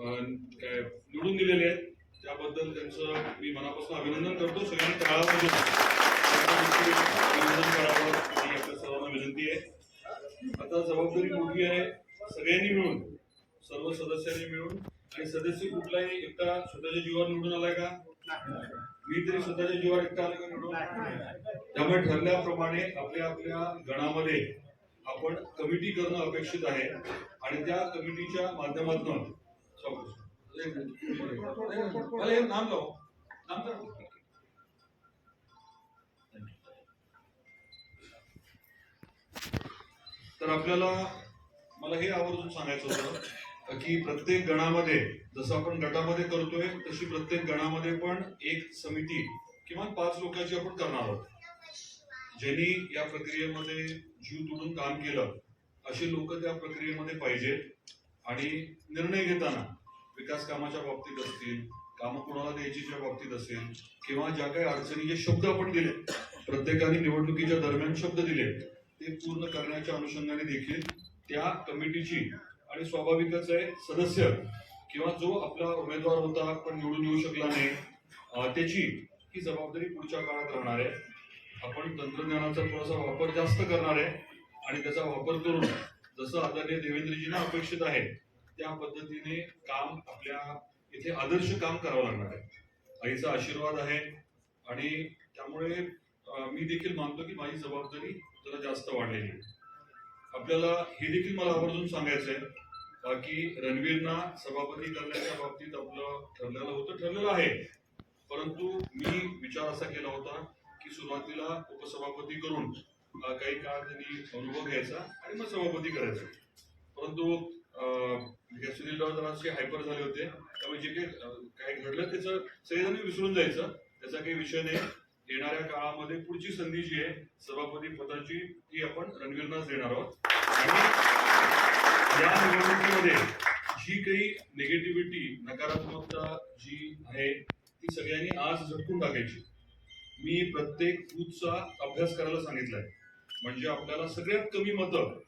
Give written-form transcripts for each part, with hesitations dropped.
निवडून दिलेले आहेत त्याबद्दल त्यांचं मी मनापासून अभिनंदन करतो. सगळ्यांनी टाळामध्ये अभिनंदन करावं ही आपल्या सर्वांना विनंती आहे. आता जबाबदारी मोठी आहे, सगळ्यांनी मिळून, सर्व सदस्यांनी मिळून. आणि सदस्य कुठलाही एकटा स्वतःच्या जीवावर निवडून आलाय का? मी तरी स्वतःच्या जीवावर एकटा आलाय का निवडून? त्यामुळे ठरल्याप्रमाणे आपल्या आपल्या गणामध्ये आपण कमिटी करणं अपेक्षित आहे आणि त्या कमिटीच्या माध्यमातून नाम लाव नाम तर आपल्याला मला हे आवर्जून सांगायचं होतं की प्रत्येक गणामध्ये जसं आपण गटामध्ये करतोय तशी प्रत्येक गणामध्ये पण एक समिती किमान 5 लोकांची आपण करणार आहोत. ज्यांनी या प्रक्रियेमध्ये जीव तोडून काम केलं असे लोक त्या प्रक्रियेमध्ये पाहिजेत. आणि निर्णय घेताना विकास कामाच्या बाबतीत असतील, कामं कोणाला द्यायचीच्या बाबतीत असेल किंवा ज्या काही अडचणी जे शब्द आपण दिले, प्रत्येकाने निवडणुकीच्या दरम्यान शब्द दिले ते पूर्ण करण्याच्या अनुषंगाने देखील त्या कमिटीची आणि स्वाभाविकच आहे सदस्य किंवा जो आपला उमेदवार होता पण निवडून येऊ शकला नाही त्याची ही जबाबदारी पुढच्या काळात राहणार आहे. आपण तंत्रज्ञानाचा थोडासा वापर जास्त करणार आहे आणि त्याचा वापर करून जसं आदरणीय देवेंद्रजींना अपेक्षित आहे त्या पद्धतीने काम आपल्या इथे आदर्श काम करावं लागणार आहे. आईचा आशीर्वाद आहे आणि त्यामुळे मी देखील मानतो की माझी जबाबदारी जरा जास्त वाढलेली आहे. आपल्याला हे देखील मला आवर्जून सांगायचं आहे की रणवीरना सभापती करण्याच्या बाबतीत आपलं ठरलेलं आहे, परंतु मी विचार असा केला होता की सुरुवातीला उपसभापती करून काही काळ त्यांनी अनुभव घ्यायचा आणि मग सभापती करायचा. परंतु सुनीलराव जरासे हायपर झाले होते त्यामुळे जे काही घडलं त्याचं सगळेजण विसरून जायचं, त्याचा काही विषय नाही. येणाऱ्या काळामध्ये पुढची संधी जी आहे सभापती पदाची ती आपण रणवीरनाच देणार आहोत. आणि या निवडणुकीमध्ये जी काही निगेटिव्हिटी नकारात्मकता जी आहे ती सगळ्यांनी आज झटकून टाकायची. मी प्रत्येक बूथचा अभ्यास करायला सांगितलाय, म्हणजे आपल्याला सगळ्यात कमी मतं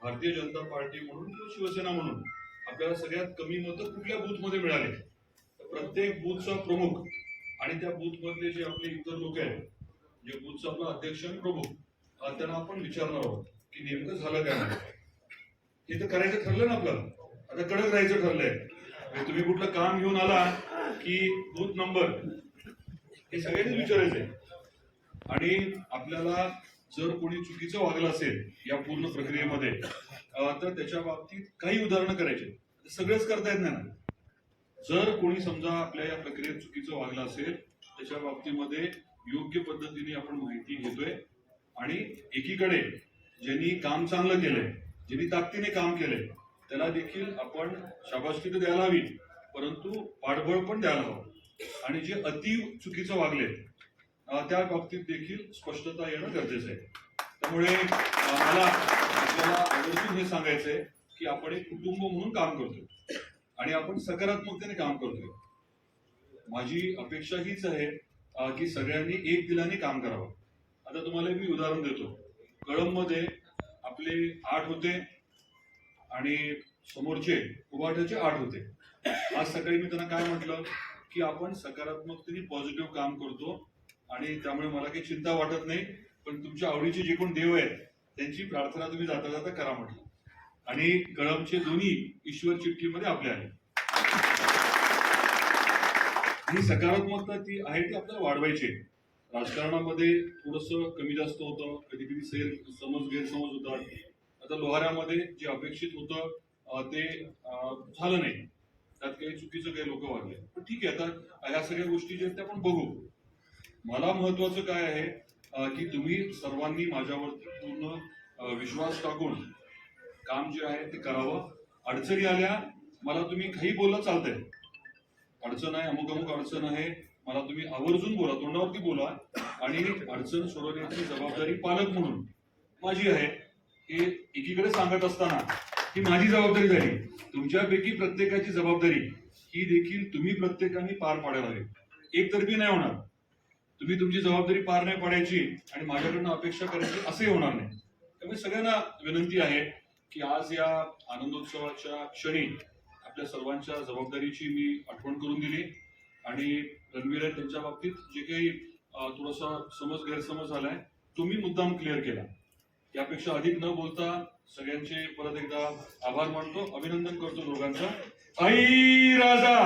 भारतीय जनता पार्टी म्हणून किंवा शिवसेना म्हणून आपल्याला सगळ्यात कमी मतं कुठल्या बूथमध्ये मिळाले तर प्रत्येक बूथचा प्रमुख आणि त्या बूथ मधले जे आपले इतर लोक आहेत, जे बूथचा आपला अध्यक्ष आणि प्रमुख, त्यांना आपण विचारणार आहोत की नेमकं झालं काय नाही. हे तर करायचं ठरलं ना आपलं, आता कडक राहायचं ठरलंय. तुम्ही कुठलं काम घेऊन आला की बूथ नंबर हे सगळ्यांनी विचारायचंय. आणि आपल्याला जर कोणी चुकीचं वागलं असेल या पूर्ण प्रक्रियेमध्ये तर त्याच्या बाबतीत काही उदाहरणं करायचे. सगळेच करता येत नाही ना. जर कोणी समजा आपल्या या प्रक्रियेत चुकीचं वागलं असेल त्याच्या बाबतीमध्ये योग्य पद्धतीने आपण माहिती घेतोय आणि एकीकडे ज्यांनी काम चांगलं केलंय, ज्यांनी ताकदीने काम केलंय त्याला देखील आपण शाबासकी तर द्यायला हवी, परंतु पाठबळ पण द्यायला हवं. आणि जे अति चुकीचं वागले त्या बाबतीत देखील स्पष्टता येणं गरजेचं आहे. त्यामुळे मला आपल्याला आवर्जून हे सांगायचंय की आपण एक कुटुंब म्हणून काम करतोय आणि आपण सकारात्मकतेने काम करतोय. माझी अपेक्षा हीच आहे की सगळ्यांनी एक दिलाने काम करावं. आता तुम्हाला मी उदाहरण देतो. कळंबमध्ये आपले 8 होते आणि समोरचे उभाट्याचे 8 होते. आज सकाळी मी त्यांना काय म्हटलं की आपण सकारात्मकतेने पॉझिटिव्ह काम करतो आणि त्यामुळे मला काही चिंता वाटत नाही, पण तुमच्या आवडीचे जे कोण देव आहेत त्यांची प्रार्थना तुम्ही जाता जाता करा म्हटलं. आणि कळंबचे दोन्ही ईश्वर चिठ्ठीमध्ये आपले आहे. ही सकारात्मकता ती आहे ती आपल्याला वाढवायची. राजकारणामध्ये थोडस कमी जास्त होतं, कधी कधी गैरसमज होतात. आता लोहाऱ्यामध्ये जे अपेक्षित होतं ते झालं नाही, त्यात काही चुकीचं काही लोक वागले, पण ठीक आहे. आता ह्या सगळ्या गोष्टी ज्या आहेत त्या आपण बघू. मला महत्वाचं काय आहे की तुम्ही सर्वांनी माझ्यावरती पूर्ण विश्वास टाकून काम जे आहे ते करावं. अडचणी आल्या मला तुम्ही काही बोलला चालतंय, अडचण आहे अमुक अमुक अडचण आहे मला तुम्ही आवर्जून बोला, तोंडावरती बोला. आणि अडचण सोडवण्याची जबाबदारी पालक म्हणून माझी आहे हे एकीकडे सांगत असताना ही माझी जबाबदारी झाली. तुमच्यापैकी प्रत्येकाची जबाबदारी ही देखील तुम्ही प्रत्येकाने पार पाडायला हवी. एकतर्फी नाही होणार. तुम्ही तुमची जबाबदारी पार नाही पाडायची आणि माझ्याकडनं अपेक्षा करायची असंही होणार नाही. त्यामुळे सगळ्यांना विनंती आहे की आज या आनंदोत्सवाच्या क्षणी आपल्या सर्वांच्या जबाबदारीची मी आठवण करून दिली आणि रणवीर आहेत त्यांच्या बाबतीत जे काही थोडासा गैरसमज झालाय तो मी मुद्दाम क्लिअर केला. यापेक्षा अधिक न बोलता सगळ्यांचे परत एकदा आभार मानतो, अभिनंदन करतो दोघांचं. आई राजा,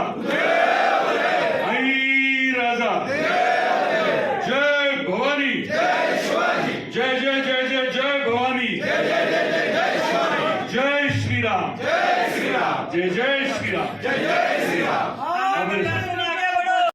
आई राजा, जय भवानी, जय जय जय जय जय भवानी, जय श्रीराम, जय जय श्रीराम, जय